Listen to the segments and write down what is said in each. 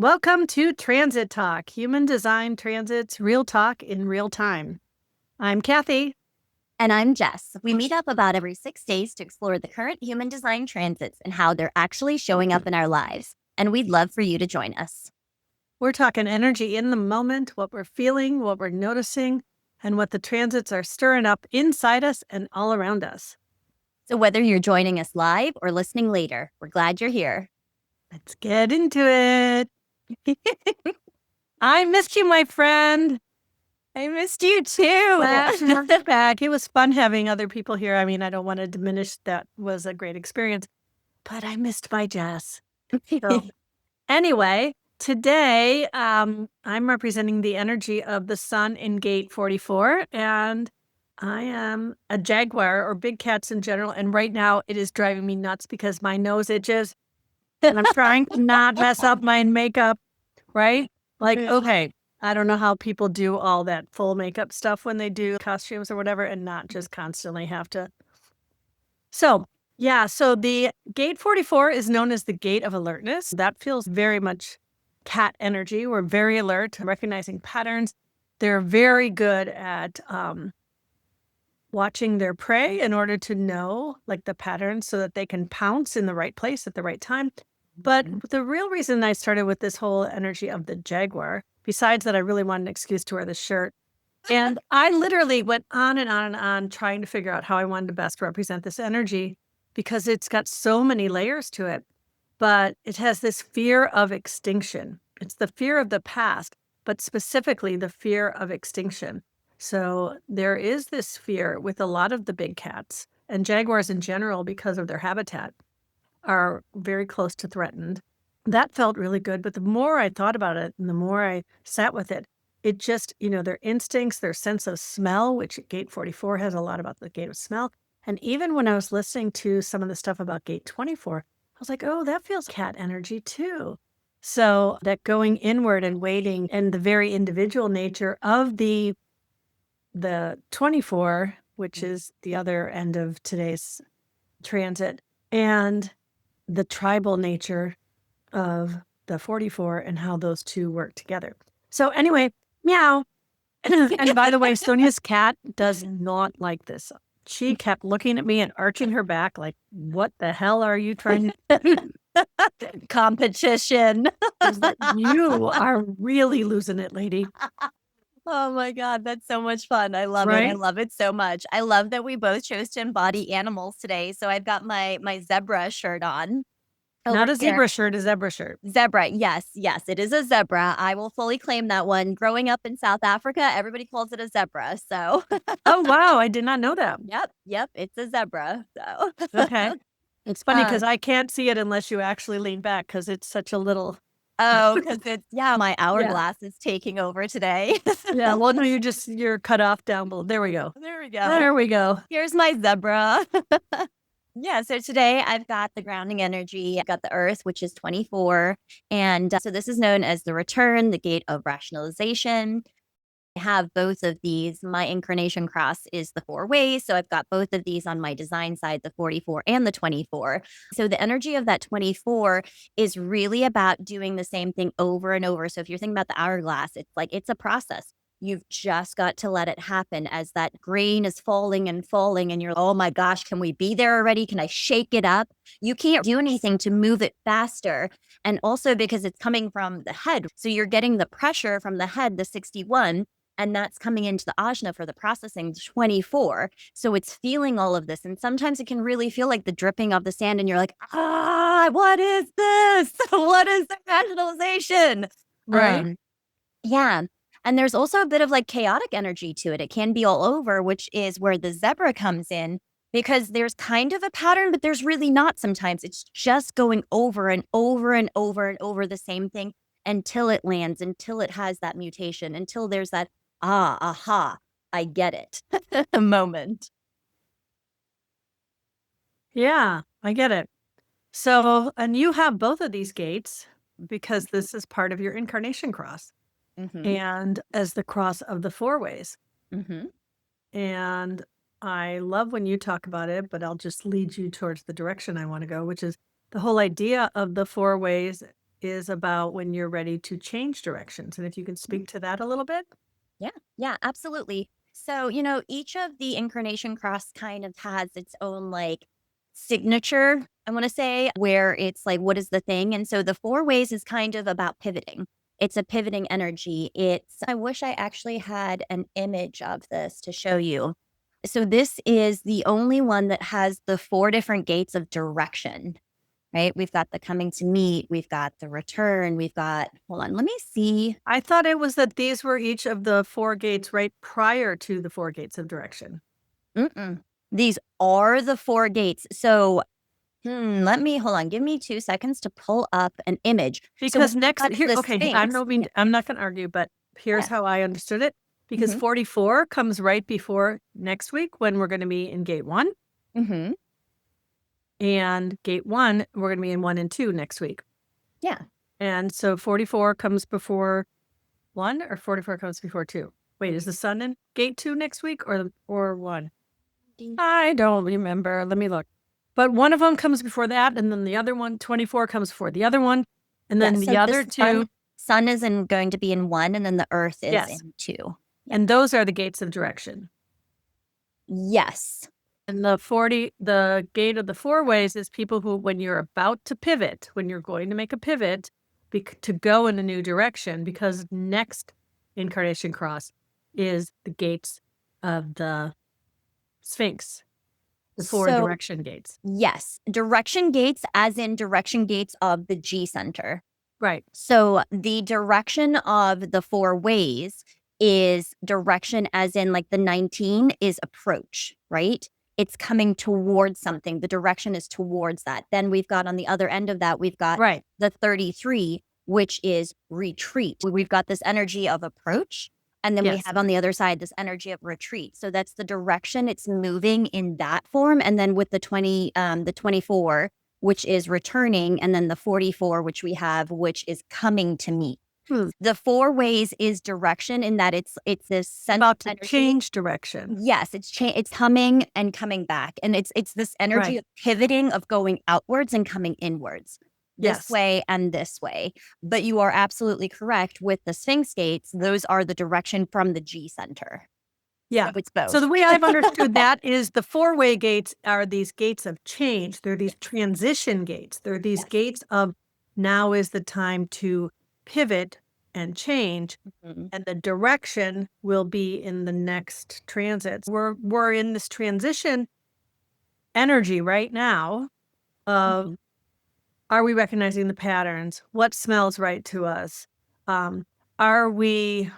Welcome to Transit Talk, human design transits, real talk in real time. I'm Kathy. And I'm Jess. We meet up about every 6 days to explore the current human design transits and how they're actually showing up in our lives. And we'd love for you to join us. We're talking energy in the moment, what we're feeling, what we're noticing, and what the transits are stirring up inside us and all around us. So whether you're joining us live or listening later, we're glad you're here. Let's get into it. I missed you, my friend. I missed you too. Back. It was fun having other people here. I mean, I don't want to diminish that was a great experience, but I missed my Jess. So, anyway, today I'm representing the energy of the sun in gate 44, and I am a Jaguar, or big cats in general, and right now it is driving me nuts because my nose itches and I'm trying to not mess up my makeup, right? Like, okay, I don't know how people do all that full makeup stuff when they do costumes or whatever and not just constantly have to. So the gate 44 is known as the gate of alertness. That feels very much cat energy. We're very alert, recognizing patterns. They're very good at watching their prey in order to know like the patterns so that they can pounce in the right place at the right time. But the real reason I started with this whole energy of the Jaguar, besides that I really wanted an excuse to wear the shirt, and I literally went on and on and on trying to figure out how I wanted to best represent this energy because it's got so many layers to it. But it has this fear of extinction. It's the fear of the past, but specifically the fear of extinction. So there is this fear with a lot of the big cats and jaguars in general because of their habitat are very close to threatened. That felt really good. But the more I thought about it and the more I sat with it, it just, their instincts, their sense of smell, which gate 44 has a lot about the gate of smell. And even when I was listening to some of the stuff about gate 24, I was like, oh, that feels cat energy too. So that going inward and waiting and the very individual nature of the 24, which is the other end of today's transit, and the tribal nature of the 44 and how those two work together. So anyway, meow. And by the way, Sonia's cat does not like this. She kept looking at me and arching her back like, what the hell are you trying to Competition. You are really losing it, lady. Oh my God, that's so much fun. I love it. I love it so much. I love that we both chose to embody animals today. So I've got my zebra shirt on. Not a zebra shirt, a zebra shirt. Zebra. Yes, it is a zebra. I will fully claim that one. Growing up in South Africa, everybody calls it a zebra. So Oh, wow. I did not know that. Yep. It's a zebra. So okay. It's funny because I can't see it unless you actually lean back because it's such a little. Oh, because it's, my hourglass is taking over today. Yeah, well, no, you're cut off down below. There we go. There we go. Here's my zebra. Yeah, so today I've got the grounding energy. I've got the earth, which is 24. And so this is known as the return, the gate of rationalization. I have both of these. My incarnation cross is the 4 ways. So I've got both of these on my design side, the 44 and the 24. So the energy of that 24 is really about doing the same thing over and over. So if you're thinking about the hourglass, it's like it's a process. You've just got to let it happen as that grain is falling and falling. And you're, oh my gosh, can we be there already? Can I shake it up? You can't do anything to move it faster. And also because it's coming from the head. So you're getting the pressure from the head, the 61. And that's coming into the ajna for the processing 24. So it's feeling all of this. And sometimes it can really feel like the dripping of the sand. And you're like, what is this? What is the rationalization? Right. Yeah. And there's also a bit of like chaotic energy to it. It can be all over, which is where the zebra comes in because there's kind of a pattern, but there's really not sometimes. It's just going over and over and over and over the same thing until it lands, until it has that mutation, until there's that, aha, I get it moment. Yeah, I get it. So, and you have both of these gates because this is part of your incarnation cross. And as the cross of the 4 ways. And I love when you talk about it, but I'll just lead you towards the direction I want to go, which is the whole idea of the 4 ways is about when you're ready to change directions. And if you can speak to that a little bit. Yeah, absolutely. So, each of the incarnation cross kind of has its own like signature, I want to say, where it's like, what is the thing? And so the four ways is kind of about pivoting. It's a pivoting energy. I wish I actually had an image of this to show you. So, this is the only one that has the four different gates of direction, right? We've got the coming to meet, we've got the return, hold on, let me see. I thought it was that these were each of the four gates right prior to the four gates of direction. Mm-mm. These are the four gates. So, let me hold on. Give me 2 seconds to pull up an image. So when Because we next got to here, the okay, I'm Sphinx, no mean, I'm not going to argue, but here's yeah, how I understood it. Because hmm 44 comes right before next week when we're going to be in gate 1, hmm and gate 1 we're going to be in 1 and 2 next week. yeah. And so 44 comes before 1, or 44 comes before 2. Wait, is the sun in gate 2 next week or 1? I don't remember. Let me look. But one of them comes before that, and then the other one, 24, comes before the other one, and Yeah. then So the the other two. sun is going to be in one, and then the Earth is Yes. in two. Yeah. And those are the gates of direction. Yes. And the gate of the four ways is people who, when you're about to pivot, when you're going to make a pivot to go in a new direction, because next incarnation cross is the gates of the Sphinx, the four So direction gates. yes, direction gates, as in direction gates of the G center. Right. So the direction of the four ways is direction, as in like the 19 is approach, right? It's coming towards something. The direction is towards that. Then we've got on the other end of that, we've got Right. the 33, which is retreat. We've got this energy of approach. And then we Yes. have on the other side this energy of retreat. So that's the direction it's moving in that form. And then with the 24, which is returning, and then the 44, which we have, which is coming to meet. Hmm. The four ways is direction in that it's this sense About of to energy. change direction. Yes, it's coming and coming back, and it's this energy Right. of pivoting, of going outwards and coming inwards, this Yes. way and this way. But you are absolutely correct with the Sphinx gates; those are the direction from the G center. Yeah. So it's both. So the way I've understood that is the four-way gates are these gates of change. They're these transition gates. They're these Yes. gates of now is the time to pivot and change, Mhm. and the direction will be in the next transits. We're in this transition energy right now of, Mhm. are we recognizing the patterns? What smells right to us? Are we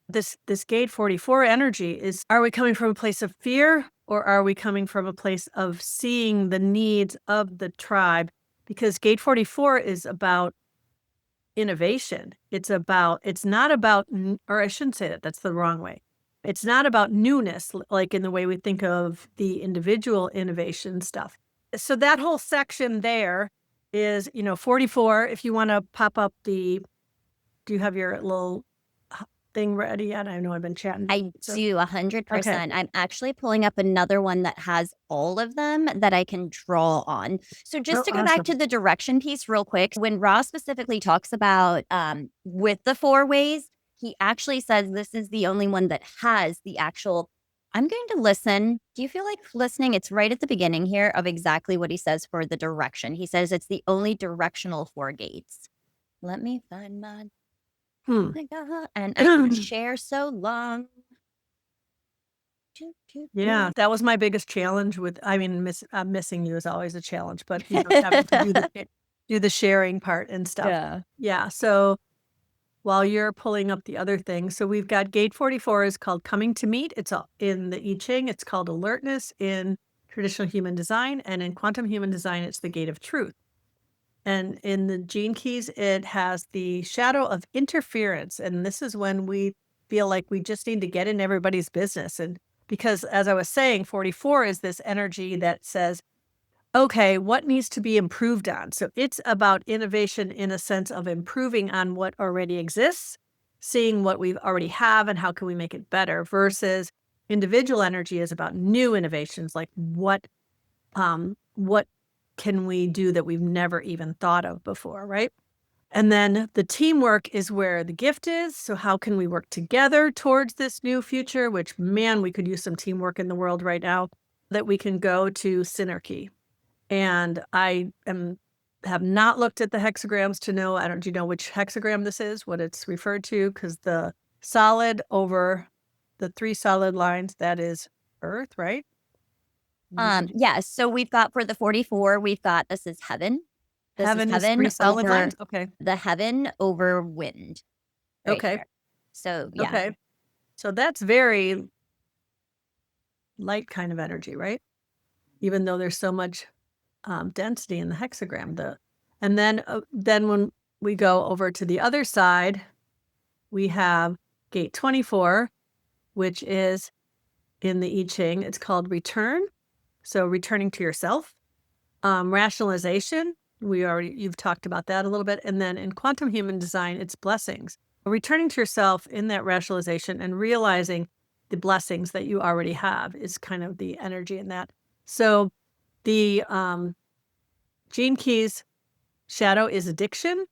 this gate 44 energy is, are we coming from a place of fear, or are we coming from a place of seeing the needs of the tribe? Because gate 44 is about innovation. It's not about, or I shouldn't say that, that's the wrong way. It's not about newness, like in the way we think of the individual innovation stuff. So that whole section there is, 44. If you want to pop up do you have your little thing ready yet? I know I've been chatting. I do Okay. 100%. I'm actually pulling up another one that has all of them that I can draw on. So just Oh, to go back to awesome. the direction piece real quick, when Ross specifically talks about with the four ways, he actually says this is the only one that has the actual. I'm going to listen. Do you feel like listening? It's right at the beginning here of exactly what he says for the direction. He says it's the only directional four gates. Let me find my Hmm. my God, and I can share so long. Yeah, that was my biggest challenge with, I mean, missing you is always a challenge, but, having to do the sharing part and stuff. Yeah. Yeah, so while you're pulling up the other thing, so we've got gate 44 is called coming to meet. It's in the I Ching, it's called alertness in traditional human design, and in quantum human design, it's the gate of truth. And in the gene keys, it has the shadow of interference. And this is when we feel like we just need to get in everybody's business. And because, as I was saying, 44 is this energy that says, okay, what needs to be improved on? So it's about innovation in a sense of improving on what already exists, seeing what we already have and how can we make it better, versus individual energy is about new innovations, like what can we do that we've never even thought of before, right? And then the teamwork is where the gift is. So how can we work together towards this new future, which, man, we could use some teamwork in the world right now, that we can go to synarchy. And have not looked at the hexagrams to know, do you know which hexagram this is, what it's referred to? Because the solid over the 3 solid lines, that is Earth, right? Yeah, so we've got for the 44, we've got this is heaven. This is Heaven is 3 heaven solid over lines? Okay. the heaven over wind right Okay. here. So yeah. Okay. So that's very light kind of energy, right? Even though there's so much density in the hexagram. And then when we go over to the other side, we have gate 24, which is in the I Ching. It's called return. So returning to yourself. Rationalization, you've talked about that a little bit. And then in quantum human design, it's blessings. Returning to yourself in that rationalization and realizing the blessings that you already have is kind of the energy in that. So the Gene Key's shadow is addiction,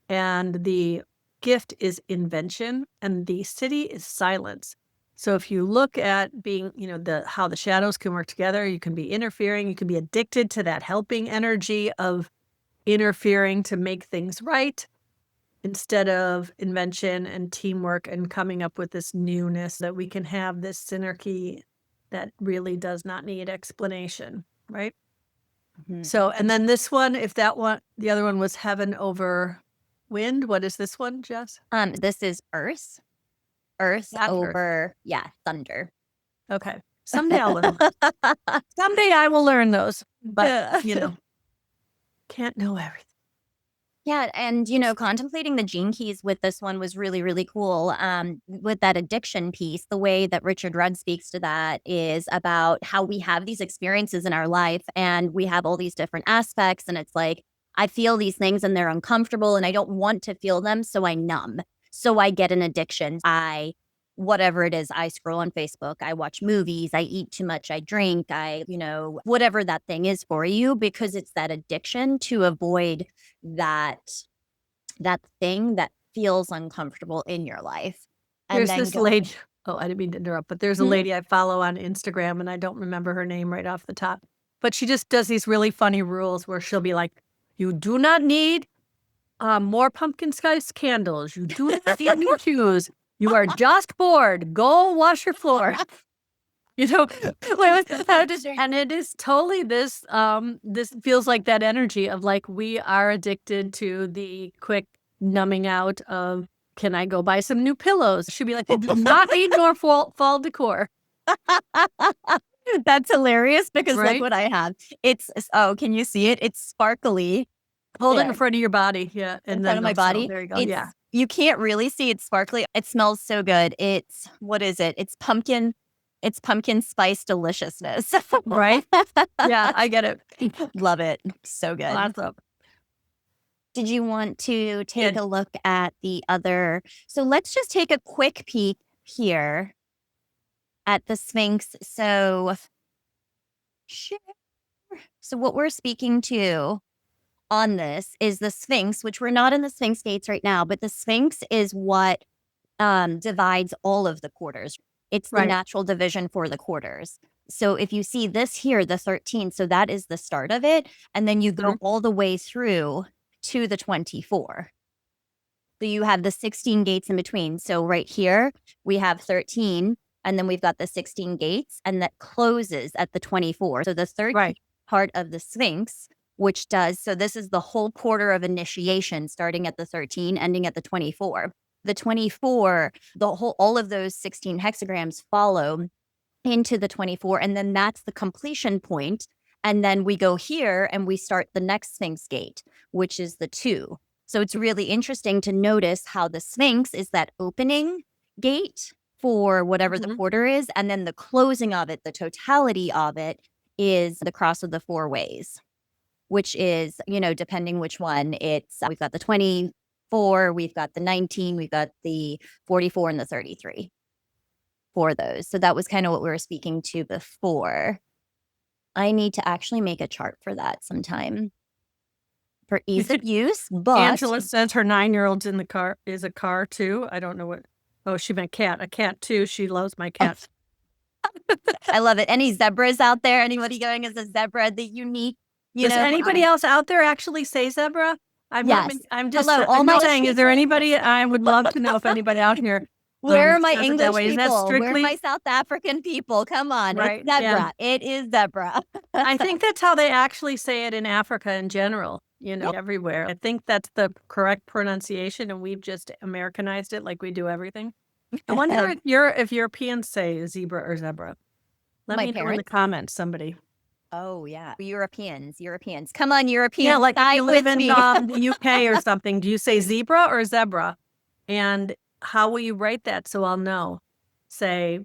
and the gift is invention, and the city is silence. So if you look at being, how the shadows can work together, you can be interfering, you can be addicted to that helping energy of interfering to make things right instead of invention and teamwork and coming up with this newness that we can have this synarchy that really does not need explanation, right? So, and then this one, the other one was heaven over wind. What is this one, Jess? This is Earth. Earth That's Earth. over, thunder. Okay. Someday I'll learn. Someday I will learn those, but can't know everything. Yeah, and contemplating the gene keys with this one was really, really cool. With that addiction piece, the way that Richard Rudd speaks to that is about how we have these experiences in our life and we have all these different aspects. And it's like, I feel these things and they're uncomfortable and I don't want to feel them. So I numb. So I get an addiction. Whatever it is, I scroll on Facebook, I watch movies, I eat too much, I drink, whatever that thing is for you, because it's that addiction to avoid that thing that feels uncomfortable in your life. And There's then this lady. Oh, I didn't mean to interrupt, but there's a lady I follow on Instagram, and I don't remember her name right off the top. But she just does these really funny rules where she'll be like, "You do not need more pumpkin spice candles. You do not need more shoes. You are just bored. Go wash your floor." And it is totally this. This feels like that energy of like we are addicted to the quick numbing out of. Can I go buy some new pillows? She'd be like, "You do not need more fall decor." that's hilarious because Right? look what I have. Can you see it? It's sparkly. Hold it in There. front of your body, yeah, In and front then of my they'll smell. body. There you go. It's Yeah, You can't really see it's sparkly. It smells so good. What is it? It's pumpkin spice deliciousness. right. Yeah, I get it. Love it. So good. Awesome. Did you want to take Yeah. a look at the other? So let's just take a quick peek here at the Sphinx. So, sure. So what we're speaking to on this is the Sphinx, which we're not in the Sphinx gates right now, but the Sphinx is what divides all of the quarters. It's the Right. natural division for the quarters. So if you see this here, the 13, so that is the start of it. And then you go all the way through to the 24. So you have the 16 gates in between. So right here, we have 13, and then we've got the 16 gates, and that closes at the 24. So the third part of the Sphinx, so this is the whole quarter of initiation, starting at the 13, ending at the 24. The 24, all of those 16 hexagrams follow into the 24, and then that's the completion point. And then we go here and we start the next Sphinx gate, which is the 2. So it's really interesting to notice how the Sphinx is that opening gate for whatever the quarter is. And then the closing of it, the totality of it, is the cross of the 4 ways, which is, depending which one we've got the 24, we've got the 19, we've got the 44 and the 33 for those. So that was kind of what we were speaking to before. I need to actually make a chart for that sometime. for ease of use, but Angela says her 9-year-old's in the car, is a car too. I don't know what. Oh, she meant cat. A cat too. She loves my cat. I love it. Any zebras out there? Anybody going as a zebra? The unique, Does anybody else out there actually say zebra? I'm not. Yes. I'm just. Hello, all I'm my just saying. Is there anybody? I would love to know if anybody out here. Where are my says it that English way. Is that people? Where are strictly my South African people? Come on. right? It's zebra. Yeah. It is zebra. I think that's how they actually say it in Africa in general. Everywhere. I think that's the correct pronunciation, and we've just Americanized it like we do everything. I wonder if Europeans say zebra or zebra. Let My me know in the parents? comments, somebody. Oh, yeah. Europeans. Come on, Europeans. Yeah, like if side you live with in me. the UK or something, do you say zebra or zebra? And how will you write that so I'll know? Say,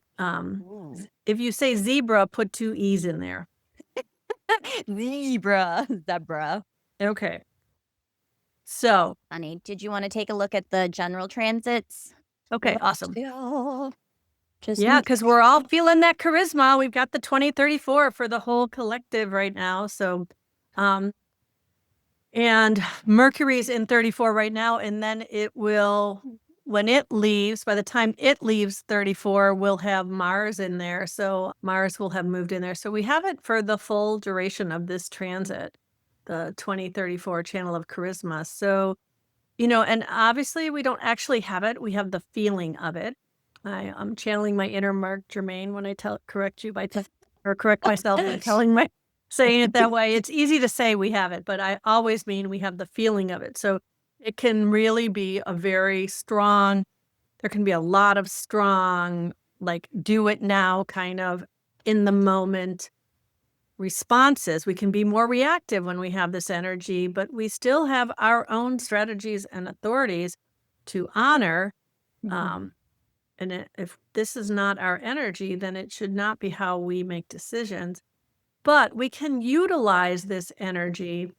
if you say zebra, put 2 E's in there. Zebra. Okay. So, Honey, did you want to take a look at the general transits? okay, awesome. Just Yeah, because we're all feeling that charisma. We've got the 2034 for the whole collective right now. So, and Mercury's in 34 right now, and then it will, when it leaves, by the time it leaves 34, we'll have Mars in there. So Mars will have moved in there. So we have it for the full duration of this transit, the 2034 channel of charisma. So, and obviously we don't actually have it. We have the feeling of it. I'm channeling my inner Mark Germain when I correct you or correct myself by saying it that way. It's easy to say we have it, but I always mean we have the feeling of it. So it can really be a very strong, there can be a lot of strong, like do it now kind of in the moment responses. We can be more reactive when we have this energy, but we still have our own strategies and authorities to honor. And if this is not our energy, then it should not be how we make decisions. But we can utilize this energy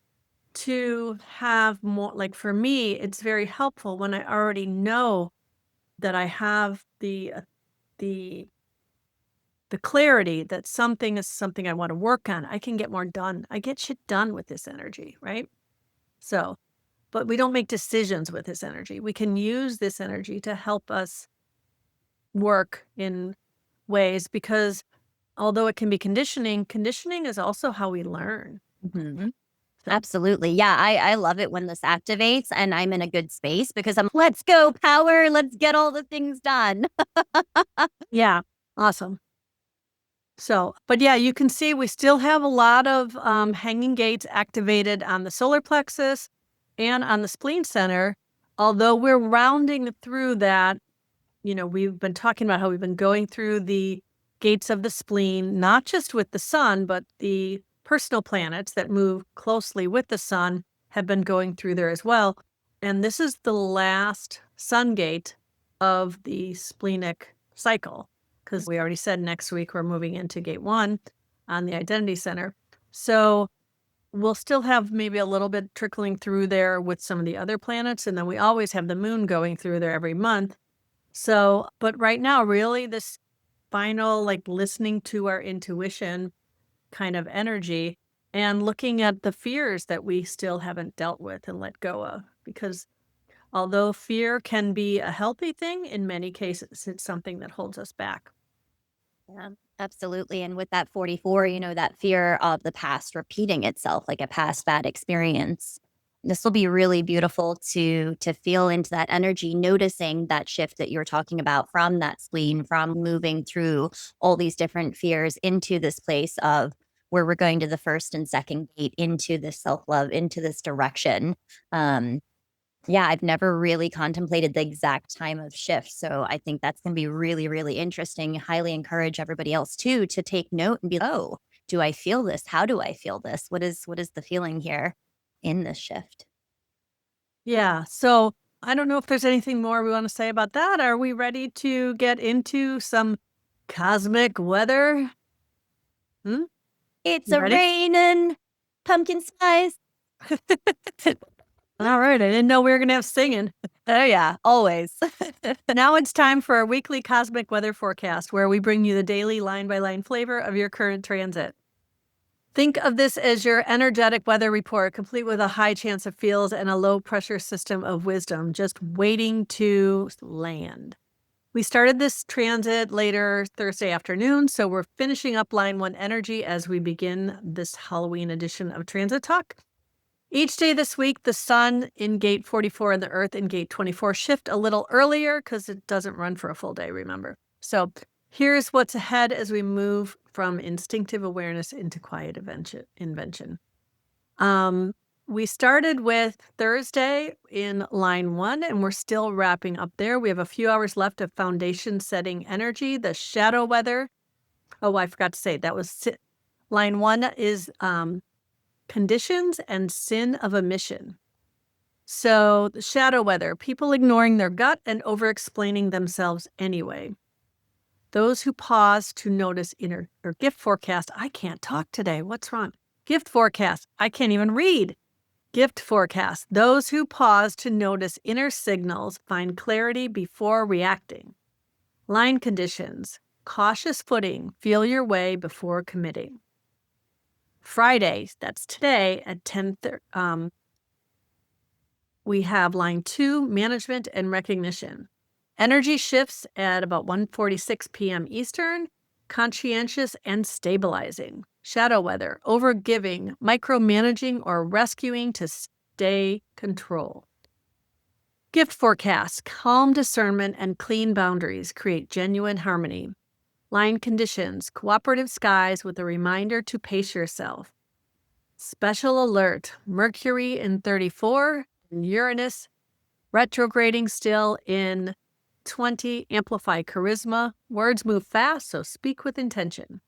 to have more, like for me, it's very helpful when I already know that I have the clarity that something is something I want to work on. I can get more done. I get shit done with this energy, right? So, but we don't make decisions with this energy. We can use this energy to help us work in ways because although it can be conditioning is also how we learn. Absolutely. Yeah, I love it when this activates and I'm in a good space because let's go, power. Let's get all the things done. Yeah, awesome. So, but yeah, you can see we still have a lot of hanging gates activated on the solar plexus and on the spleen center. Although we're rounding through that, we've been talking about how we've been going through the gates of the spleen, not just with the sun, but the personal planets that move closely with the sun have been going through there as well. And this is the last sun gate of the splenic cycle, because we already said next week we're moving into gate 1 on the identity center. So we'll still have maybe a little bit trickling through there with some of the other planets. And then we always have the moon going through there every month. So, but right now, really, this final, like listening to our intuition kind of energy and looking at the fears that we still haven't dealt with and let go of. Because although fear can be a healthy thing, in many cases, it's something that holds us back. Yeah, absolutely. And with that 44, that fear of the past repeating itself, like a past bad experience. This will be really beautiful to feel into that energy, noticing that shift that you're talking about from that spleen, from moving through all these different fears into this place of where we're going to the first and second gate, into this self-love, into this direction. Yeah, I've never really contemplated the exact time of shift. So I think that's going to be really, really interesting. Highly encourage everybody else too to take note and be, oh, do I feel this? How do I feel this? What is the feeling here in this shift? Yeah. So I don't know if there's anything more we want to say about that. Are we ready to get into some cosmic weather? It's You a ready? raining pumpkin spice. All right. I didn't know we were going to have singing. Oh yeah, always. Now it's time for our weekly cosmic weather forecast, where we bring you the daily line-by-line flavor of your current transit. Think of this as your energetic weather report, complete with a high chance of fields and a low pressure system of wisdom, just waiting to land. We started this transit later Thursday afternoon, so we're finishing up line 1 energy as we begin this Halloween edition of Transit Talk. Each day this week, the sun in gate 44 and the earth in gate 24 shift a little earlier because it doesn't run for a full day, remember. So here's what's ahead as we move from instinctive awareness into quiet invention. We started with Thursday in line 1, and we're still wrapping up there. We have a few hours left of foundation setting energy, the shadow weather. Oh, I forgot to say that was line 1 is conditions and sin of omission. So the shadow weather, people ignoring their gut and over-explaining themselves anyway. Those who pause to notice inner or gift forecast. I can't talk today. What's wrong? Gift forecast. I can't even read. Gift forecast. Those who pause to notice inner signals find clarity before reacting. Line conditions. Cautious footing. Feel your way before committing. Friday, that's today at 10:30. We have line 2, management and recognition. Energy shifts at about 1:46 p.m. Eastern, conscientious and stabilizing. Shadow weather, overgiving, micromanaging, or rescuing to stay control. Gift forecast, calm discernment and clean boundaries create genuine harmony. Line conditions, cooperative skies with a reminder to pace yourself. Special alert, Mercury in 34, Uranus retrograding still in 20, amplify charisma. Words move fast, so speak with intention.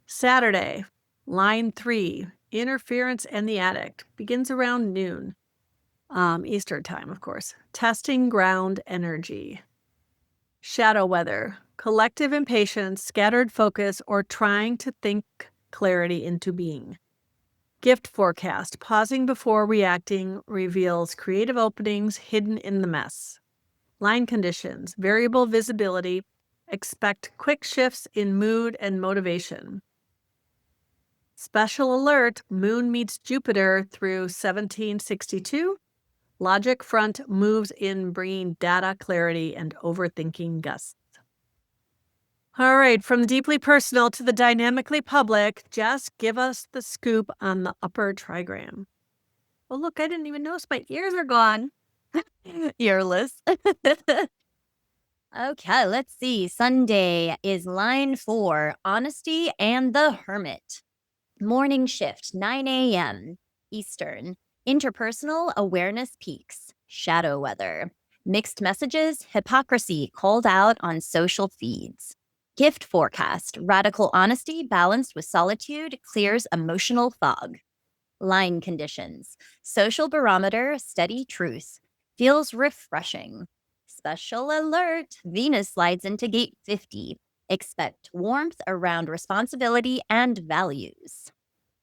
Saturday, line 3, interference and the addict, begins around noon, Eastern time, of course. Testing ground energy. Shadow weather, collective impatience, scattered focus, or trying to think clarity into being. Gift forecast, pausing before reacting reveals creative openings hidden in the mess. Line conditions, variable visibility, expect quick shifts in mood and motivation. Special alert, Moon meets Jupiter through 1762. Logic front moves in, bringing data clarity and overthinking gusts. All right, from the deeply personal to the dynamically public, Jess, give us the scoop on the upper trigram. Oh, look, I didn't even notice my ears are gone. Earless. Okay, let's see. Sunday is line 4, honesty and the hermit. Morning shift, 9 a.m. Eastern. Interpersonal awareness peaks. Shadow weather. Mixed messages, hypocrisy called out on social feeds. Gift forecast, radical honesty balanced with solitude clears emotional fog. Line conditions, social barometer, steady truth. Feels refreshing. Special alert, Venus slides into gate 50. Expect warmth around responsibility and values.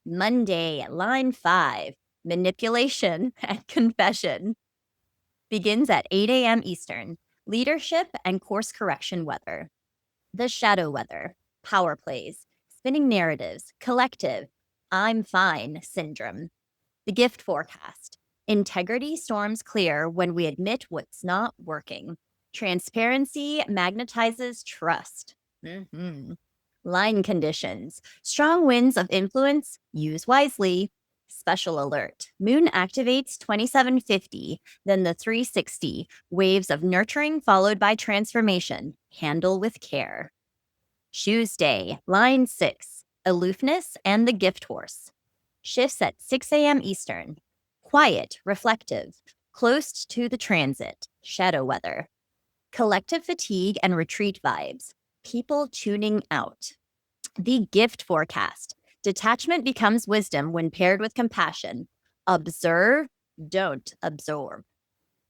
Monday, line 5, manipulation and confession. Begins at 8 a.m. Eastern. Leadership and course correction weather. The shadow weather, power plays, spinning narratives, collective, I'm fine syndrome. The gift forecast. Integrity storms clear when we admit what's not working. Transparency magnetizes trust. Line conditions. Strong winds of influence, use wisely. Special alert. Moon activates 2750, then the 360. Waves of nurturing followed by transformation. Handle with care. Tuesday, line 6. Aloofness and the gift horse. Shifts at 6 a.m. Eastern. Quiet, reflective, close to the transit. Shadow weather. Collective fatigue and retreat vibes. People tuning out. The gift forecast. Detachment becomes wisdom when paired with compassion. Observe, don't absorb.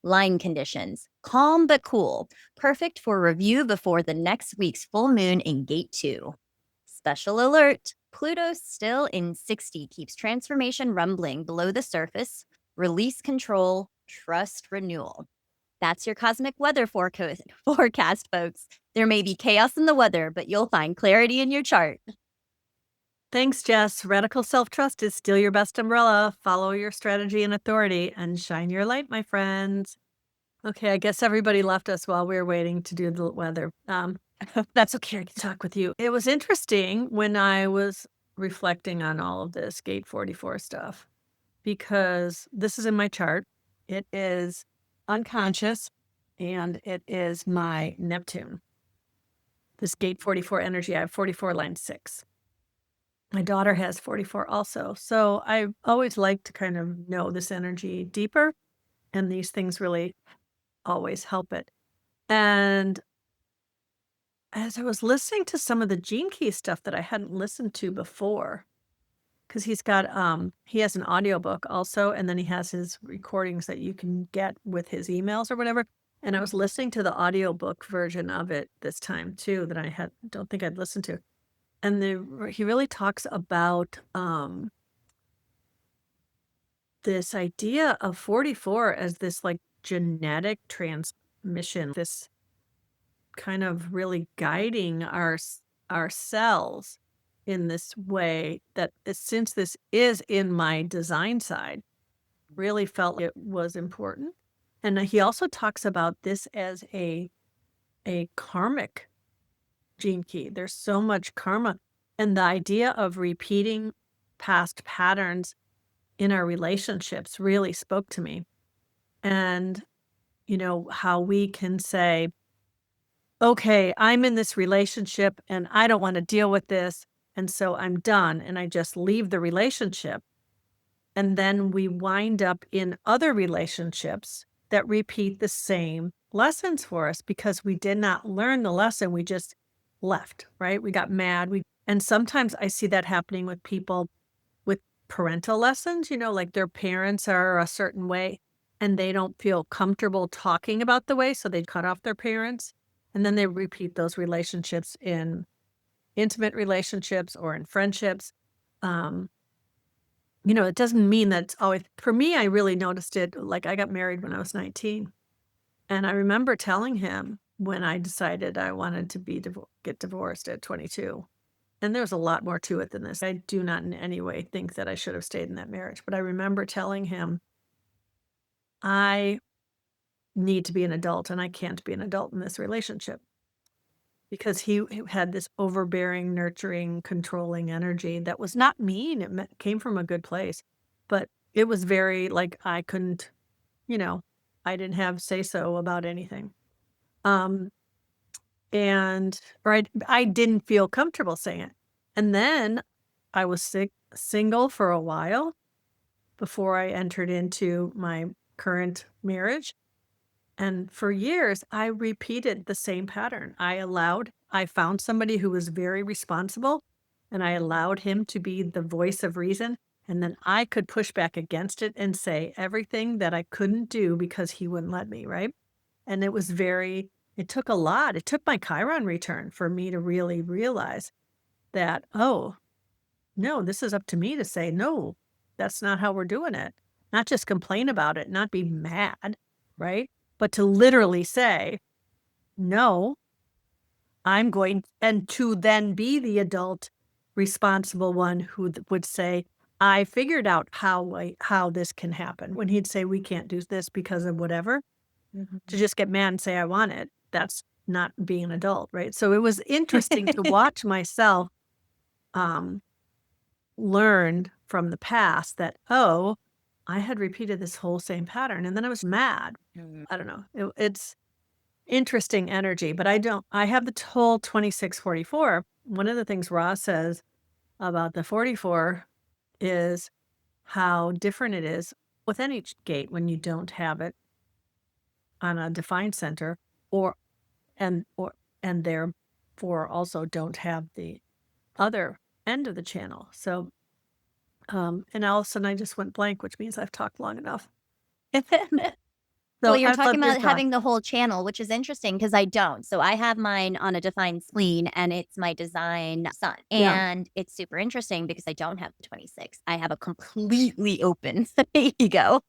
Line conditions. Calm but cool. Perfect for review before the next week's full moon in gate 2. Special alert. Pluto still in 60 keeps transformation rumbling below the surface. Release control, trust renewal. That's your cosmic weather forecast, folks. There may be chaos in the weather, but you'll find clarity in your chart. Thanks, Jess. Radical self-trust is still your best umbrella. Follow your strategy and authority and shine your light, my friends. Okay, I guess everybody left us while we were waiting to do the weather. That's okay. I can talk with you. It was interesting when I was reflecting on all of this gate 44 stuff because this is in my chart. It is unconscious and it is my Neptune. This gate 44 energy, I have 44 line 6. My daughter has 44 also. So I always like to kind of know this energy deeper, and these things really always help it. And as I was listening to some of the Gene Key stuff that I hadn't listened to before, because he has an audiobook also, and then he has his recordings that you can get with his emails or whatever. And I was listening to the audiobook version of it this time too, that I don't think I'd listened to. And he really talks about this idea of 44 as this like genetic transmission, this kind of really guiding our cells in this way that since this is in my design side, really felt it was important. And he also talks about this as a karmic gene key. There's so much karma, and the idea of repeating past patterns in our relationships really spoke to me. And how we can say, okay, I'm in this relationship and I don't want to deal with this. And so I'm done and I just leave the relationship. And then we wind up in other relationships that repeat the same lessons for us because we did not learn the lesson. We just left, right? We got mad. And sometimes I see that happening with people with parental lessons, like their parents are a certain way and they don't feel comfortable talking about the way. So they cut off their parents. And then they repeat those relationships in intimate relationships or in friendships. It doesn't mean that it's always, for me, I really noticed it. Like I got married when I was 19. And I remember telling him when I decided I wanted to get divorced at 22. And there's a lot more to it than this. I do not in any way think that I should have stayed in that marriage. But I remember telling him, I need to be an adult and I can't be an adult in this relationship. Because he had this overbearing, nurturing, controlling energy that was not mean. It came from a good place. But it was very like I couldn't, I didn't have say-so about anything. Or I didn't feel comfortable saying it. And then I was single for a while before I entered into my current marriage. And for years, I repeated the same pattern. I found somebody who was very responsible, and I allowed him to be the voice of reason. And then I could push back against it and say everything that I couldn't do because he wouldn't let me, right? And it took a lot. It took my Chiron return for me to really realize that, oh, no, this is up to me to say, no, that's not how we're doing it. Not just complain about it, not be mad, right? But to literally say, no, I'm going, and to then be the adult, responsible one who would say, I figured out how this can happen. When he'd say, we can't do this because of whatever, to just get mad and say, I want it, that's not being an adult, right? So it was interesting to watch myself learned from the past that, oh, I had repeated this whole same pattern. And then I was mad. I don't know. It's interesting energy, but I have the whole 2644. One of the things Ross says about the 44 is how different it is within each gate when you don't have it on a defined center or and therefore also don't have the other end of the channel. So and all of a sudden I just went blank, which means I've talked long enough. Well, So you're I'd love talking your about thoughts. having the whole channel, which is interesting because I don't. So I have mine on a defined spleen and it's my design sun. Yeah. And it's super interesting because I don't have the 26. I have a completely open ego.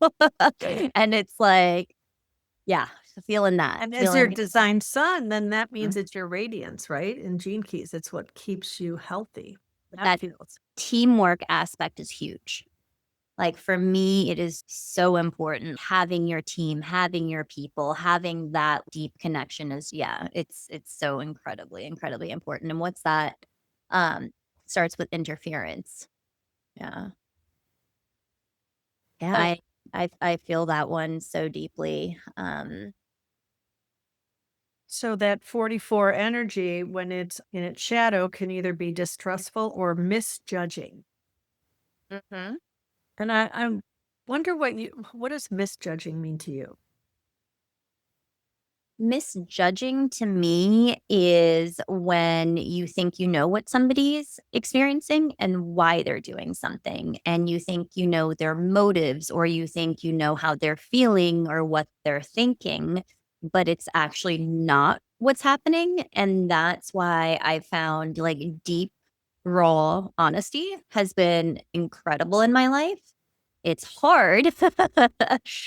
And it's like, yeah, feeling that. And as your Feeling design sun, then that means Mhm. it's your radiance, right? In Gene Keys, it's what keeps you healthy. That that feels. teamwork aspect is huge. Like for me, it is so important having your team, having your people, having that deep connection is yeah, it's so incredibly, incredibly important. And what's that? Um, Starts with interference. Yeah. Yeah, Oh, I feel that one so deeply. so that 44 energy, when it's in its shadow, can either be distrustful or misjudging. Mhm. And I wonder what does misjudging mean to you? Misjudging to me is when you think you know what somebody's experiencing and why they're doing something, and you think you know their motives, or you think you know how they're feeling or what they're thinking, but it's actually not what's happening. And that's why I found like deep, raw honesty has been incredible in my life. It's hard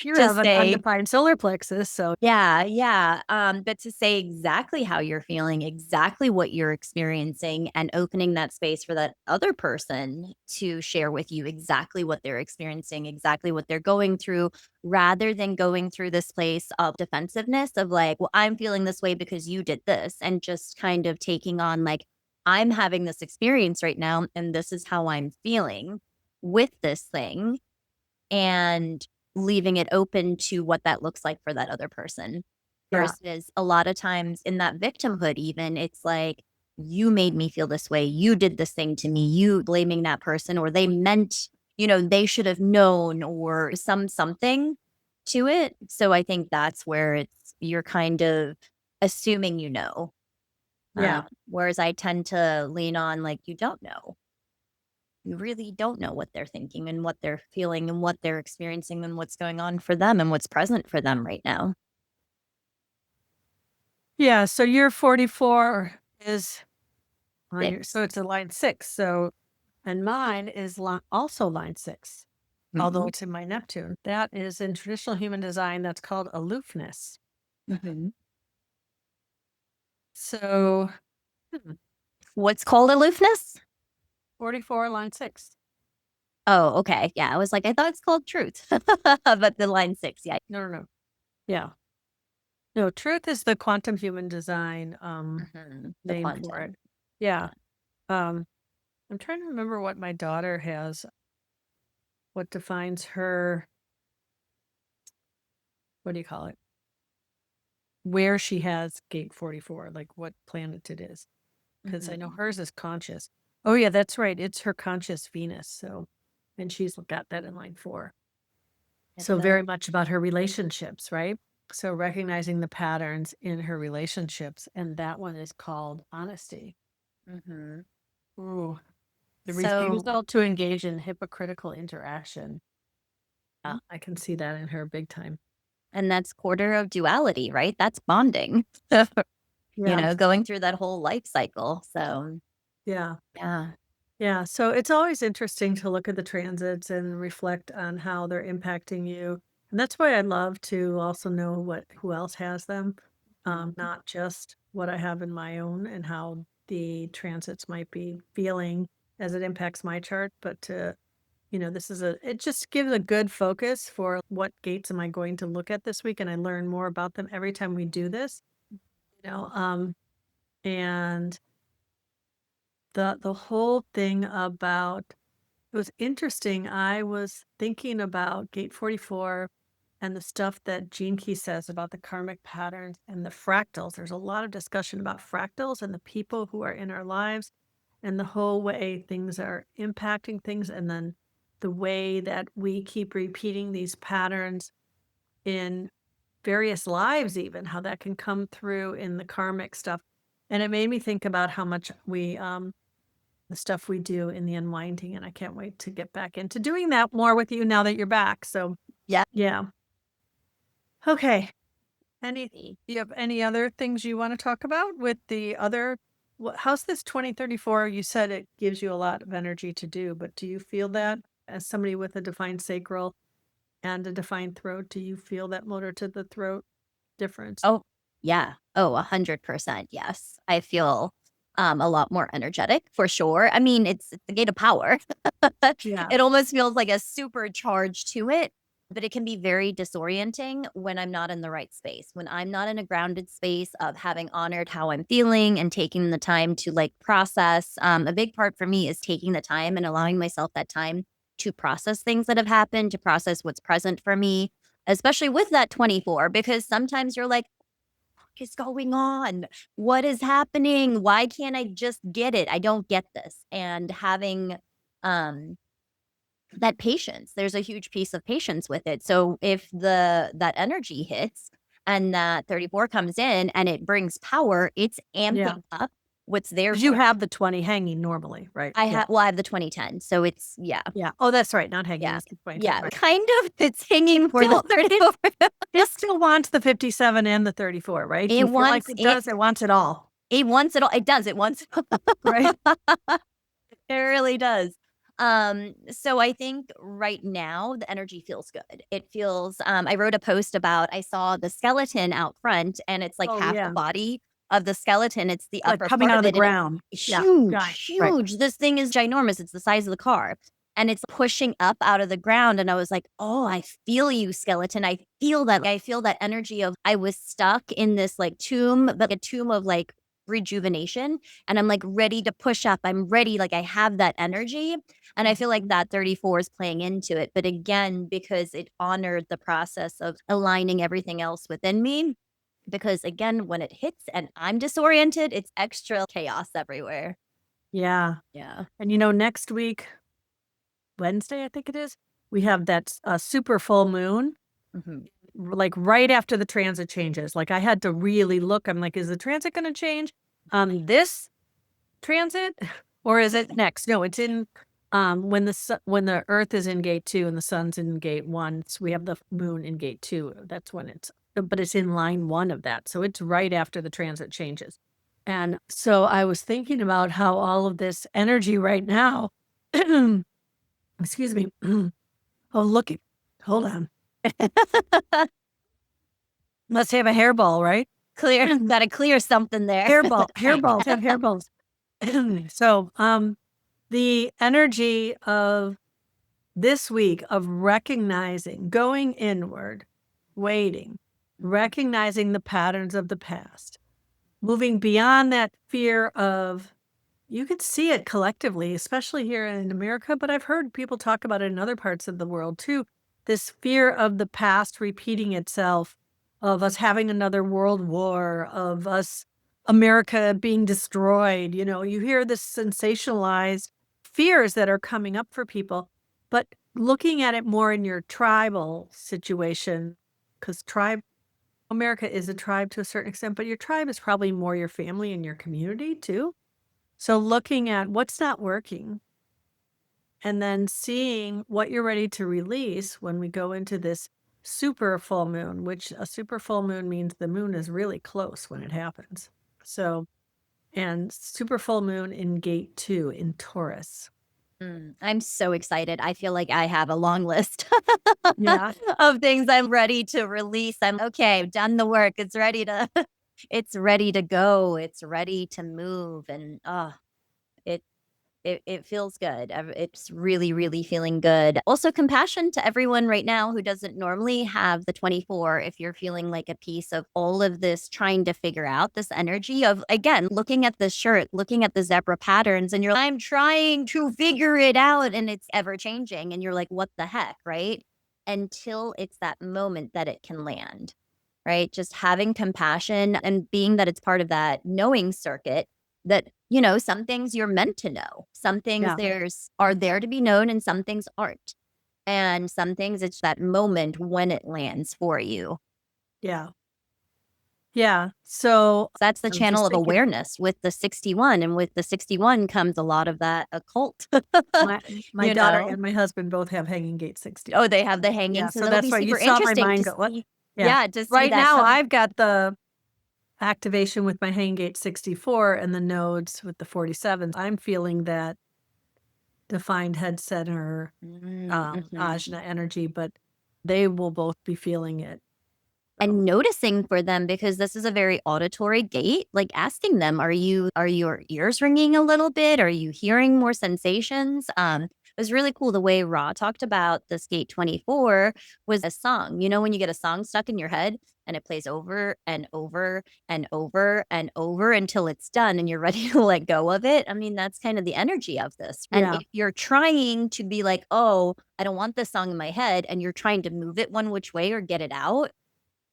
You to have an say undefined solar plexus, so yeah, yeah. But to say exactly how you're feeling, exactly what you're experiencing, and opening that space for that other person to share with you exactly what they're experiencing, exactly what they're going through, rather than going through this place of defensiveness of like, well, I'm feeling this way because you did this, and just kind of taking on like, I'm having this experience right now, and this is how I'm feeling with this thing and leaving it open to what that looks like for that other person. yeah. Versus a lot of times in that victimhood, even it's like, you made me feel this way. You did this thing to me. You blaming that person, or they meant, they should have known, or something to it. So I think that's where you're kind of assuming you know. Yeah. Whereas I tend to lean on like, you don't know. You really don't know what they're thinking and what they're feeling and what they're experiencing and what's going on for them and what's present for them right now. Yeah, so your 44 is on your so 6. it's a line 6, so and mine is also line 6, although Mhm, it's in my Neptune. That is in traditional human design, that's called aloofness. mhm. So, hmm, What's called aloofness? 44, line 6. Oh, okay. Yeah, I was like, I thought it's called truth, but the line 6, yeah. No, no, no. Yeah. No, truth is the quantum human design, The name for it. quantum. Yeah. Yeah. Um, I'm trying to remember what my daughter has, what defines her, what do you call it? Where she has gate 44, like what planet it is. 'Cause I know Mhm. hers is conscious. Oh, yeah, that's right, it's her conscious Venus, so and she's got that in line 4. It's So a very much about her relationships, right? So recognizing the patterns in her relationships, and that one is called honesty. mhm. Ooh, the So refusal to engage in hypocritical interaction. mm, I can see that in her big time. and that's quarter of duality, right? That's bonding. Yeah, Going through that whole life cycle. So, yeah. yeah. Yeah, so it's always interesting to look at the transits and reflect on how they're impacting you. And that's why I love to also know what who else has them, Mhm. not just what I have in my own and how the transits might be feeling as it impacts my chart, but to, this is it just gives a good focus for what gates am I going to look at this week, and I learn more about them every time we do this, you know, and the whole thing about it was interesting. I was thinking about Gate 44 and the stuff that Gene Key says about the karmic patterns and the fractals. There's a lot of discussion about fractals and the people who are in our lives and the whole way things are impacting things. And then the way that we keep repeating these patterns in various lives, even how that can come through in the karmic stuff. And it made me think about how much the stuff we do in the unwinding, and I can't wait to get back into doing that more with you now that you're back. So, Yeah. yeah. Okay. Any you have any other things you want to talk about with the other how's this 2034? You said it gives you a lot of energy to do, but do you feel that as somebody with a defined sacral and a defined throat, do you feel that motor to the throat difference? Oh, yeah. Oh, 100%. Yes. I feel a lot more energetic for sure. I mean, it's the gate of power. Yeah. It almost feels like a supercharge to it, but it can be very disorienting when I'm not in the right space. When I'm not in a grounded space of having honored how I'm feeling and taking the time to like process. A big part for me is taking the time and allowing myself that time to process things that have happened, to process what's present for me, especially with that 24, because sometimes you're like, what is going on? What is happening? Why can't I just get it? I don't get this. And having um that patience, there's a huge piece of patience with it. So if that energy hits and that 34 comes in and it brings power, it's Yeah. amping up what's there 'Cause you for me. have the 20 hanging normally, right? I Yeah. have well, I have the 2010. So it's Yeah. Oh, that's right, not hanging, yeah. it's the 2010, Yeah. right. Kind of it's hanging for the Still, 34. it still wants the 57 and the 34, right? Do It you feel like wants it it does? It wants it all, it wants it all. It does. It wants right? It really does. So I think right now the energy feels good. It feels I wrote a post about I saw the skeleton out front and it's like Oh, half the yeah. body of the skeleton. It's the Like upper coming part out of of the it and ground. it's Yeah, giant, huge, right. huge. This thing is ginormous. It's the size of the car. And it's pushing up out of the ground. And I was like, oh, I feel you, skeleton. I feel that. I feel that energy of I was stuck in this like tomb, but a tomb of like rejuvenation. And I'm like ready to push up. I'm ready. Like I have that energy. And I feel like that 34 is playing into it. But again, because it honored the process of aligning everything else within me. Because again, when it hits and I'm disoriented, it's extra chaos everywhere. Yeah, Yeah. and, next week, Wednesday, I think it is, we have that super full moon, Mhm. like, right after the transit changes. Like, I had to really look. I'm like, "Is the transit gonna change on this transit, or is it next?" No, it's in, when the Earth is in gate 2 and the sun's in gate 1, so we have the moon in gate 2. That's when but it's in line 1 of that, so it's right after the transit changes. And so I was thinking about how all of this energy right now excuse me. Oh, look it. Hold on. Must have a hairball, right? Clear, gotta clear something there. Hairballs have hairballs. So, the energy of this week of recognizing, going inward, waiting, recognizing the patterns of the past, moving beyond that fear of, you could see it collectively, especially here in America, but I've heard people talk about it in other parts of the world too. This fear of the past repeating itself, of us having another world war, of us, America being destroyed. You hear this sensationalized fears that are coming up for people, but looking at it more in your tribal situation, because America is a tribe to a certain extent, but your tribe is probably more your family and your community too. So looking at what's not working and then seeing what you're ready to release when we go into this super full moon, which a super full moon means the moon is really close when it happens. So, and super full moon in gate 2 in Taurus. I'm so excited. I feel like I have a long list Yeah. of things I'm ready to release. I'm okay, I've done the work. It's ready to it's ready to go. It's ready to move. And it it feels good. It's really, really feeling good. Also, compassion to everyone right now who doesn't normally have the 24. If you're feeling like a piece of all of this, trying to figure out this energy of, again, looking at the shirt, looking at the zebra patterns, and you're like, I'm trying to figure it out and it's ever changing. And you're like, what the heck? Right. Until it's that moment that it can land. Right. Just having compassion and being that it's part of that knowing circuit that, some things you're meant to know. Some things Yeah. there's are there to be known and some things aren't. And some things it's that moment when it lands for you. Yeah. Yeah. So That's the I was channel just of thinking, awareness with the 61. And with the 61 comes a lot of that occult. my you daughter know? and my husband both have hanging gate 60. Oh, they have the Yeah. hanging. So So that'll that's be why you super saw my interesting mind to go, what? see. Yeah. Yeah, to see Right that now, come. I've got the activation with my hang gate 64 and the nodes with the 47s. I'm feeling that defined head center, Mhm. ajna energy, but they will both be feeling it. and noticing for them, because this is a very auditory gate, like asking them, are your ears ringing a little bit? Are you hearing more sensations? It was really cool the way Ra talked about this gate 24 was a song. You know, when you get a song stuck in your head and it plays over and over and over and over until it's done and you're ready to let go of it. I mean, that's kind of the energy of this. And Yeah. if you're trying to be like, oh, I don't want this song in my head, and you're trying to move it one which way or get it out,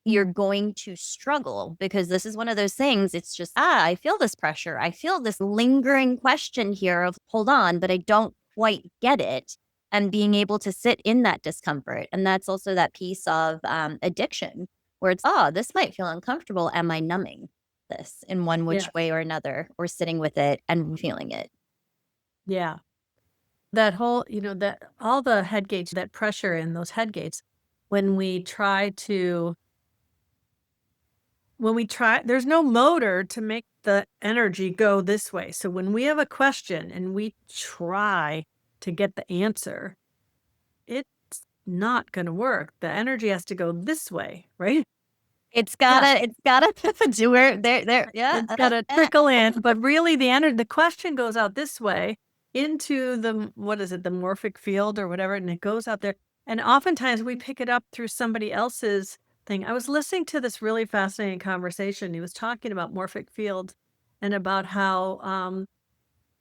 you're going to struggle, because this is one of those things. It's just, I feel this pressure. I feel this lingering question here of, hold on, but I don't quite get it. And being able to sit in that discomfort. And that's also that piece of addiction where it's, oh, this might feel uncomfortable. Am I numbing this in one Yeah. which way or another, or sitting with it and feeling it? Yeah. That whole, that all the head gates, that pressure in those head gates, when we try to there's no motor to make the energy go this way. So when we have a question and we try to get the answer, it's not going to work. The energy has to go this way, right? Yeah. It's gotta do where there, yeah. It's gotta trickle in, but really the question goes out this way into the what is it, the morphic field or whatever, and it goes out there. And oftentimes we pick it up through somebody else's thing. I was listening to this really fascinating conversation. He was talking about morphic fields and about how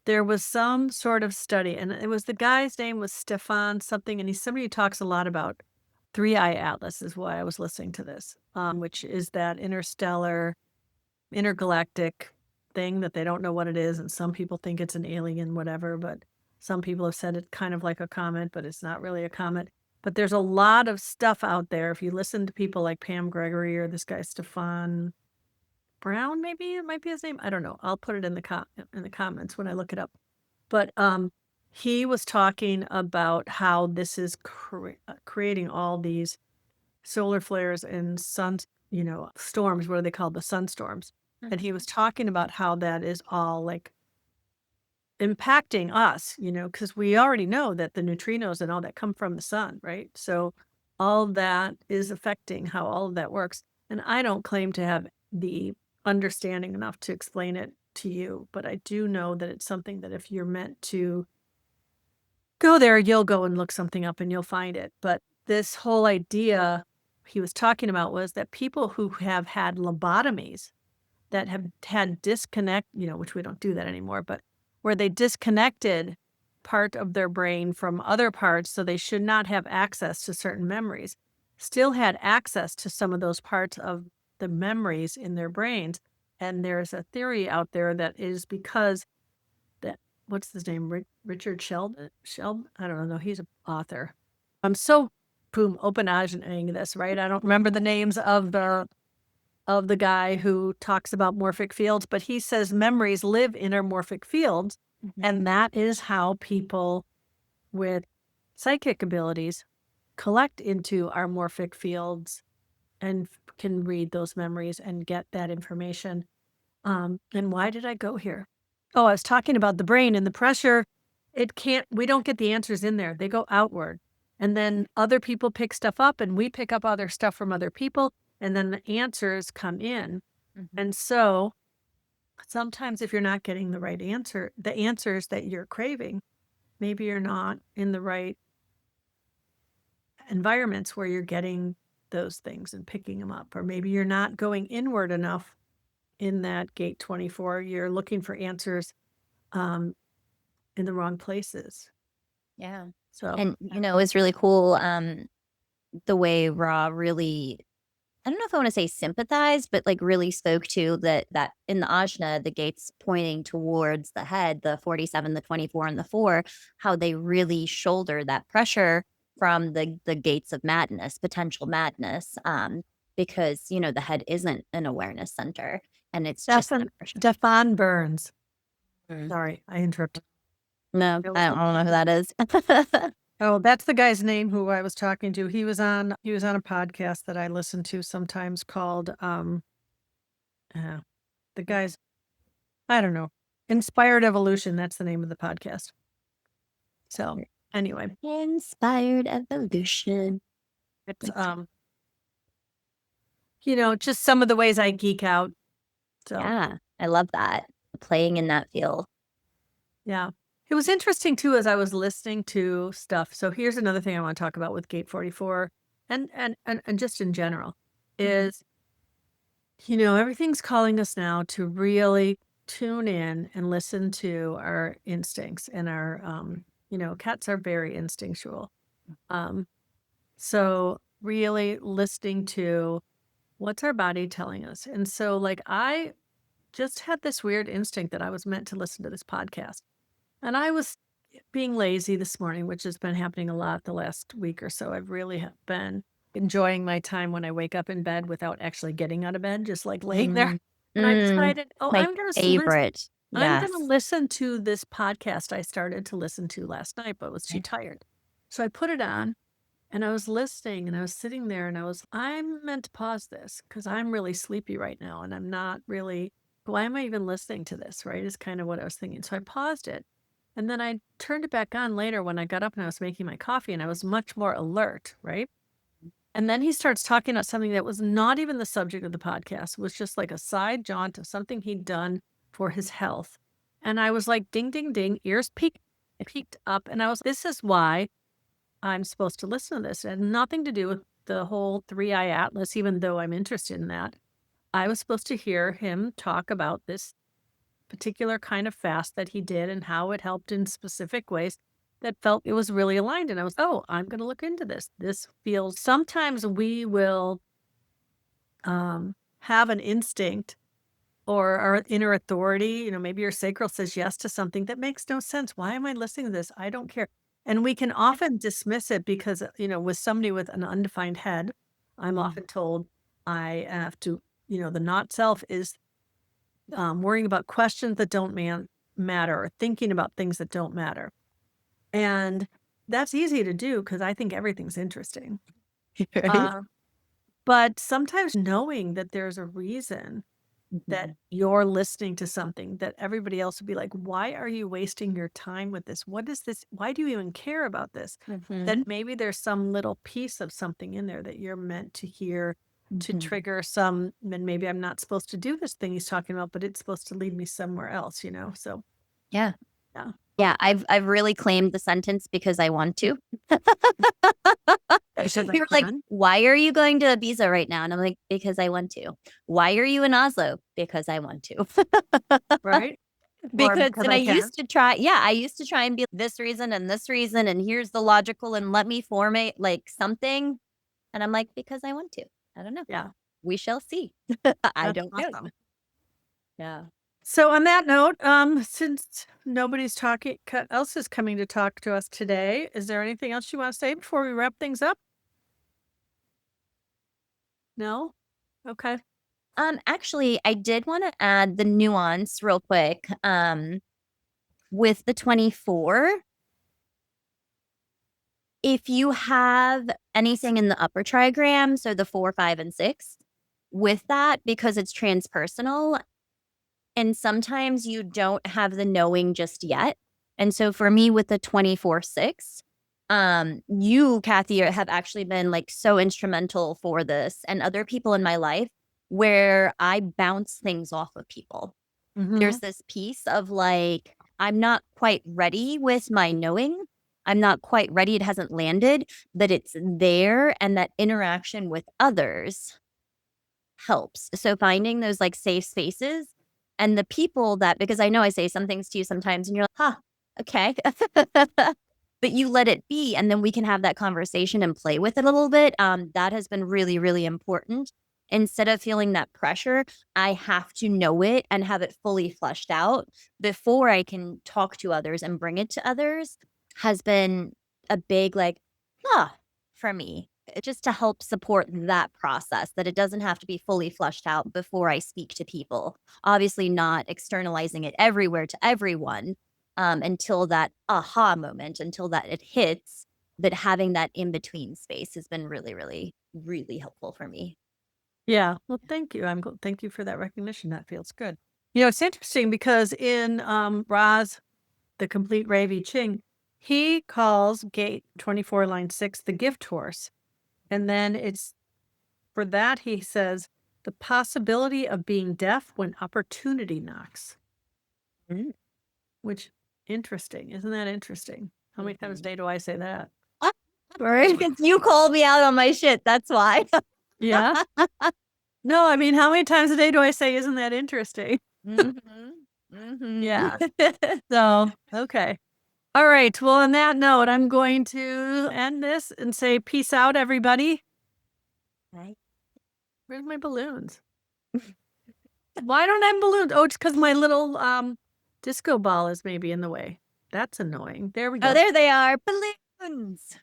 there was some sort of study, and it was the guy's name was Stefan something, and he's somebody who talks a lot about three eye atlas, is why I was listening to this, which is that interstellar intergalactic thing that they don't know what it is, and some people think it's an alien, whatever, but some people have said it's kind of like a comet, but it's not really a comet. But there's a lot of stuff out there. If you listen to people like Pam Gregory or this guy Stefan Brown, maybe it might be his name. I don't know. I'll put it in the comments when I look it up. But he was talking about how this is creating all these solar flares and storms. What are they called? The sunstorms. And he was talking about how that is all like impacting us, because we already know that the neutrinos and all that come from the sun, right? So all that is affecting how all of that works. And I don't claim to have the understanding enough to explain it to you, but I do know that it's something that if you're meant to go there, you'll go and look something up and you'll find it. But this whole idea he was talking about was that people who have had lobotomies that have had disconnect, which we don't do that anymore, but where they disconnected part of their brain from other parts, so they should not have access to certain memories, still had access to some of those parts of the memories in their brains. And there's a theory out there that is because that, what's his name? Richard Sheldon? I don't know. He's an author. I'm so boom, open-ageing this, right? I don't remember the names of the guy who talks about morphic fields, but he says memories live in our morphic fields. And that is how people with psychic abilities collect into our morphic fields and can read those memories and get that information. And why did I go here? Oh, I was talking about the brain and the pressure. We don't get the answers in there. They go outward. And then other people pick stuff up and we pick up other stuff from other people. And then the answers come in. And so sometimes if you're not getting the right answer, the answers that you're craving, maybe you're not in the right environments where you're getting those things and picking them up. Or maybe you're not going inward enough in that gate 24. You're looking for answers in the wrong places. Yeah. So, And, it's really cool the way Ra really, I don't know if I want to say sympathize, but like really spoke to that in the ajna, the gates pointing towards the head, the 47, the 24, and the 4, how they really shoulder that pressure from the gates of madness, potential madness, because the head isn't an awareness center, and it's just an impression. Stefan Burns. Mm. Sorry, I interrupted. No, I don't know who that is. Oh, that's the guy's name who I was talking to. He was on a podcast that I listen to sometimes called the guy's, I don't know, Inspired Evolution. That's the name of the podcast. So anyway, Inspired evolution. it's just some of the ways I geek out. So, Yeah, I love that. Playing in that field. yeah. It was interesting too as I was listening to stuff. So here's another thing I want to talk about with Gate 44 and just in general is, everything's calling us now to really tune in and listen to our instincts and our cats are very instinctual. Um, so really listening to what's our body telling us. And so like I just had this weird instinct that I was meant to listen to this podcast. And I was being lazy this morning, which has been happening a lot the last week or so. I've really been enjoying my time when I wake up in bed without actually getting out of bed, just like laying there. Mm, And I mm, decided, oh, my favorite. I'm going to Yes. listen to this podcast I started to listen to last night, but was too tired. So I put it on and I was listening and I was sitting there and I'm meant to pause this because I'm really sleepy right now and I'm not really, why am I even listening to this? Right? Is kind of what I was thinking. So I paused it and then I turned it back on later when I got up and I was making my coffee and I was much more alert. Right. And then he starts talking about something that was not even the subject of the podcast. It was just like a side jaunt of something he'd done for his health. And I was like, ding, ding, ding, ears peaked up. And this is why I'm supposed to listen to this. It had nothing to do with the whole 3-eye atlas, even though I'm interested in that. I was supposed to hear him talk about this particular kind of fast that he did and how it helped in specific ways that felt it was really aligned. And I was, oh, I'm going to look into this. This feels, sometimes we will have an instinct or our inner authority, maybe your sacral says yes to something that makes no sense. Why am I listening to this? I don't care. And we can often dismiss it because, with somebody with an undefined head, I'm often told I have to, the not self is worrying about questions that don't matter or thinking about things that don't matter. And that's easy to do because I think everything's interesting. Right? But sometimes knowing that there's a reason that you're listening to something that everybody else would be like, why are you wasting your time with this? What is this? Why do you even care about this? That maybe there's some little piece of something in there that you're meant to hear to trigger some, and maybe I'm not supposed to do this thing he's talking about, but it's supposed to lead me somewhere else, So Yeah. yeah. Yeah, I've really claimed the sentence because I want to. I said People are like, why are you going to Ibiza right now? And I'm like, because I want to. Why are you in Oslo? Because I want to. right? Or Because because and I I can. used to try, I used to try and be this reason and this reason, and here's the logical, and let me form it like something. And I'm like, because I want to. I don't know. Yeah. We shall see. I That's don't know. awesome. Yeah. So on that note, since nobody's talking else is coming to talk to us today, is there anything else you want to say before we wrap things up? No? Okay. Actually, I did want to add the nuance real quick. With the 24, if you have anything in the upper trigram, so the 4, 5, and 6, with that, because it's transpersonal, and sometimes you don't have the knowing just yet. And so for me with the 24/6, you, Kathy, have actually been like so instrumental for this and other people in my life where I bounce things off of people. There's this piece of like, I'm not quite ready with my knowing. I'm not quite ready. It hasn't landed, but it's there. And that interaction with others helps. So finding those like safe spaces and the people that, because I know I say some things to you sometimes and you're like, huh, okay. But you let it be. And then we can have that conversation and play with it a little bit. That has been really, really important. Instead of feeling that pressure, I have to know it and have it fully fleshed out before I can talk to others and bring it to others has been a big like, ah, for me just to help support that process, that it doesn't have to be fully fleshed out before I speak to people. Obviously, not externalizing it everywhere to everyone until that aha moment, until that it hits. But having that in between space has been really, really, really helpful for me. Yeah. Well, thank you. Thank you for that recognition. That feels good. It's interesting because in Ra's, the complete Ravi Ching, he calls gate 24 line 6 the gift horse. And then it's for that, he says, the possibility of being deaf when opportunity knocks. Mm. Which, interesting. Isn't that interesting? How many times a day do I say that? Right? Because you called me out on my shit. That's why. Yeah. No, I mean, how many times a day do I say, isn't that interesting? Yeah. So, okay. All right. Well, on that note, I'm going to end this and say peace out, everybody. Right. Where's my balloons? Why don't I have balloons? Oh, it's because my little disco ball is maybe in the way. That's annoying. There we Oh, go. there they are. Balloons.